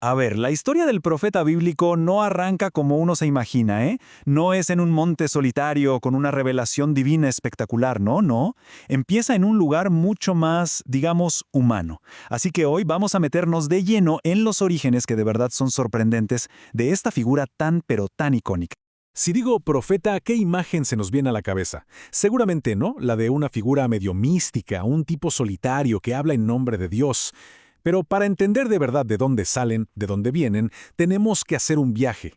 A ver, la historia del profeta bíblico no arranca como uno se imagina, ¿eh? No es en un monte solitario con una revelación divina espectacular, no, no. Empieza en un lugar mucho más, digamos, humano. Así que hoy vamos a meternos de lleno en los orígenes que de verdad son sorprendentes de esta figura tan pero tan icónica. Si digo profeta, ¿qué imagen se nos viene a la cabeza? Seguramente, ¿no? La de una figura medio mística, un tipo solitario que habla en nombre de Dios. Pero para entender de verdad de dónde salen, de dónde vienen, tenemos que hacer un viaje.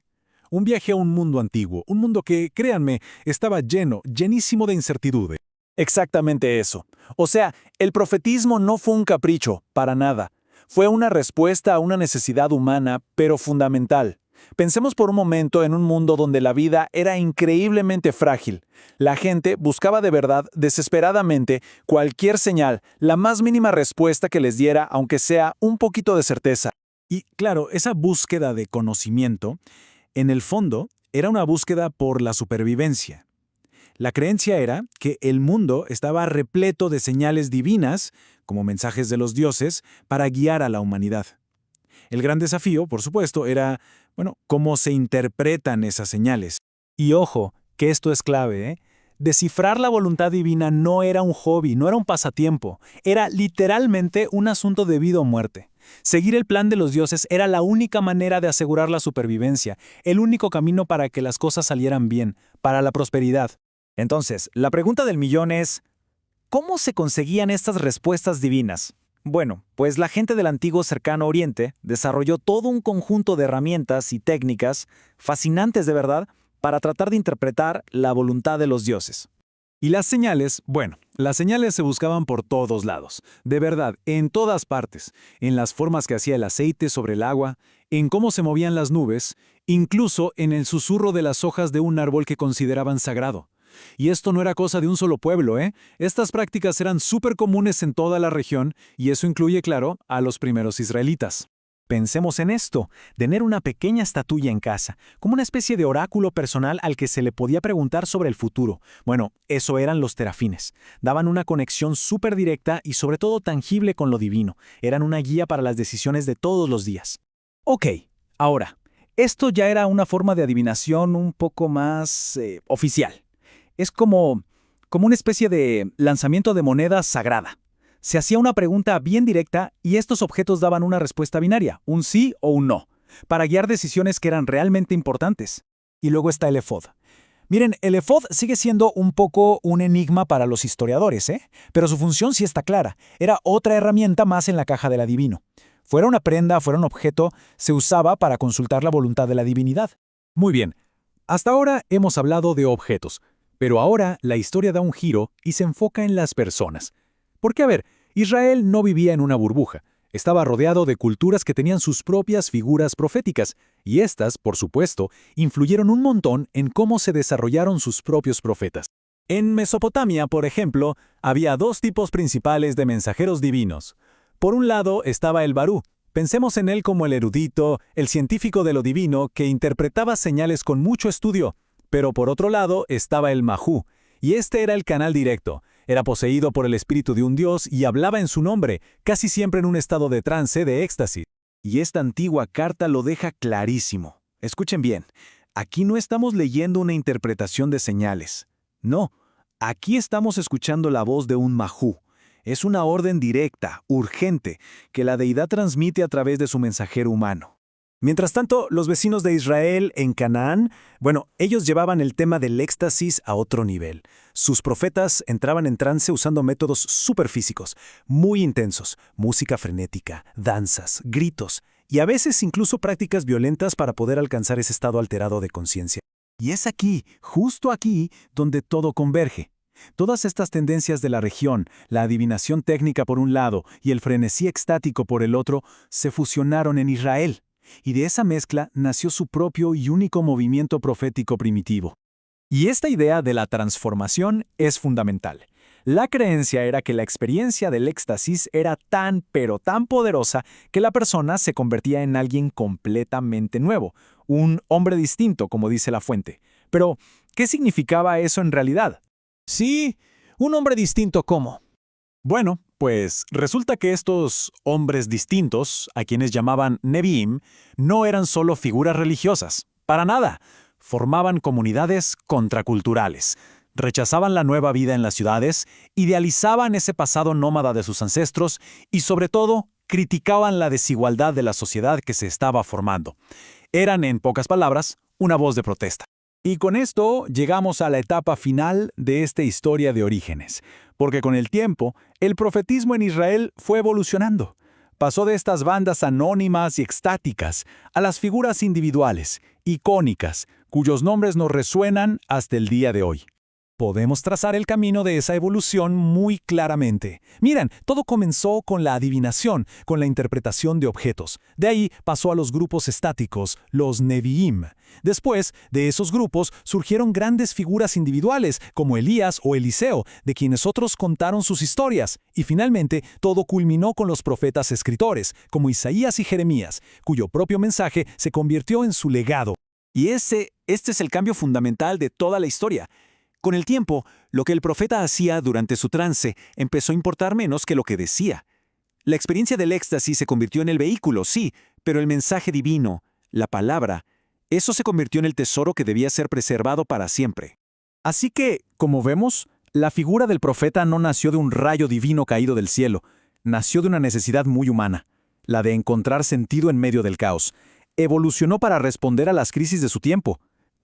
Un viaje a un mundo antiguo, un mundo que, créanme, estaba llenísimo de incertidumbre. Exactamente eso. O sea, el profetismo no fue un capricho, para nada. Fue una respuesta a una necesidad humana, pero fundamental. Pensemos por un momento en un mundo donde la vida era increíblemente frágil. La gente buscaba de verdad, desesperadamente, cualquier señal, la más mínima respuesta que les diera, aunque sea un poquito de certeza. Y claro, esa búsqueda de conocimiento, en el fondo, era una búsqueda por la supervivencia. La creencia era que el mundo estaba repleto de señales divinas, como mensajes de los dioses, para guiar a la humanidad. El gran desafío, por supuesto, era, bueno, cómo se interpretan esas señales. Y ojo, que esto es clave, ¿eh? Descifrar la voluntad divina no era un hobby, no era un pasatiempo, era literalmente un asunto de vida o muerte. Seguir el plan de los dioses era la única manera de asegurar la supervivencia, el único camino para que las cosas salieran bien, para la prosperidad. Entonces, la pregunta del millón es, ¿cómo se conseguían estas respuestas divinas? Bueno, pues la gente del antiguo cercano Oriente desarrolló todo un conjunto de herramientas y técnicas, fascinantes de verdad, para tratar de interpretar la voluntad de los dioses. Y las señales, bueno, las señales se buscaban por todos lados, de verdad, en todas partes, en las formas que hacía el aceite sobre el agua, en cómo se movían las nubes, incluso en el susurro de las hojas de un árbol que consideraban sagrado. Y esto no era cosa de un solo pueblo, ¿eh? Estas prácticas eran súper comunes en toda la región, y eso incluye, claro, a los primeros israelitas. Pensemos en esto, tener una pequeña estatuilla en casa, como una especie de oráculo personal al que se le podía preguntar sobre el futuro. Bueno, eso eran los terafines. Daban una conexión súper directa y sobre todo tangible con lo divino. Eran una guía para las decisiones de todos los días. Ok, ahora, esto ya era una forma de adivinación un poco más oficial. Es como una especie de lanzamiento de moneda sagrada. Se hacía una pregunta bien directa y estos objetos daban una respuesta binaria, un sí o un no, para guiar decisiones que eran realmente importantes. Y luego está el efod. Miren, el efod sigue siendo un poco un enigma para los historiadores, ¿eh? Pero su función sí está clara. Era otra herramienta más en la caja del adivino. Fuera una prenda, fuera un objeto, se usaba para consultar la voluntad de la divinidad. Muy bien, hasta ahora hemos hablado de objetos, pero ahora la historia da un giro y se enfoca en las personas. Porque, a ver, Israel no vivía en una burbuja, estaba rodeado de culturas que tenían sus propias figuras proféticas, y estas, por supuesto, influyeron un montón en cómo se desarrollaron sus propios profetas. En Mesopotamia, por ejemplo, había dos tipos principales de mensajeros divinos. Por un lado estaba el Barú. Pensemos en él como el erudito, el científico de lo divino que interpretaba señales con mucho estudio. Pero por otro lado estaba el Majú, y este era el canal directo. Era poseído por el espíritu de un dios y hablaba en su nombre, casi siempre en un estado de trance, de éxtasis. Y esta antigua carta lo deja clarísimo. Escuchen bien, aquí no estamos leyendo una interpretación de señales. No, aquí estamos escuchando la voz de un Majú. Es una orden directa, urgente, que la deidad transmite a través de su mensajero humano. Mientras tanto, los vecinos de Israel en Canaán, bueno, ellos llevaban el tema del éxtasis a otro nivel. Sus profetas entraban en trance usando métodos superfísicos, muy intensos, música frenética, danzas, gritos y a veces incluso prácticas violentas para poder alcanzar ese estado alterado de conciencia. Y es aquí, justo aquí, donde todo converge. Todas estas tendencias de la región, la adivinación técnica por un lado y el frenesí extático por el otro, se fusionaron en Israel. Y de esa mezcla nació su propio y único movimiento profético primitivo. Y esta idea de la transformación es fundamental. La creencia era que la experiencia del éxtasis era tan pero tan poderosa que la persona se convertía en alguien completamente nuevo, un hombre distinto, como dice la fuente. Pero, ¿qué significaba eso en realidad? Sí, un hombre distinto ¿cómo? Bueno, pues resulta que estos hombres distintos, a quienes llamaban Nevi'im, no eran solo figuras religiosas, para nada. Formaban comunidades contraculturales, rechazaban la nueva vida en las ciudades, idealizaban ese pasado nómada de sus ancestros y, sobre todo, criticaban la desigualdad de la sociedad que se estaba formando. Eran, en pocas palabras, una voz de protesta. Y con esto llegamos a la etapa final de esta historia de orígenes, porque con el tiempo, el profetismo en Israel fue evolucionando. Pasó de estas bandas anónimas y extáticas a las figuras individuales, icónicas, cuyos nombres nos resuenan hasta el día de hoy. Podemos trazar el camino de esa evolución muy claramente. Miren, todo comenzó con la adivinación, con la interpretación de objetos. De ahí pasó a los grupos estáticos, los Nevi'im. Después de esos grupos surgieron grandes figuras individuales, como Elías o Eliseo, de quienes otros contaron sus historias. Y finalmente, todo culminó con los profetas escritores, como Isaías y Jeremías, cuyo propio mensaje se convirtió en su legado. Y este es el cambio fundamental de toda la historia. Con el tiempo, lo que el profeta hacía durante su trance empezó a importar menos que lo que decía. La experiencia del éxtasis se convirtió en el vehículo, sí, pero el mensaje divino, la palabra, eso se convirtió en el tesoro que debía ser preservado para siempre. Así que, como vemos, la figura del profeta no nació de un rayo divino caído del cielo, nació de una necesidad muy humana, la de encontrar sentido en medio del caos. Evolucionó para responder a las crisis de su tiempo.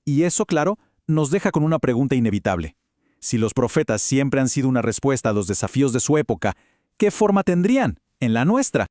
Y eso, claro, nos deja con una pregunta inevitable. Si los profetas siempre han sido una respuesta a los desafíos de su época, ¿qué forma tendrían en la nuestra?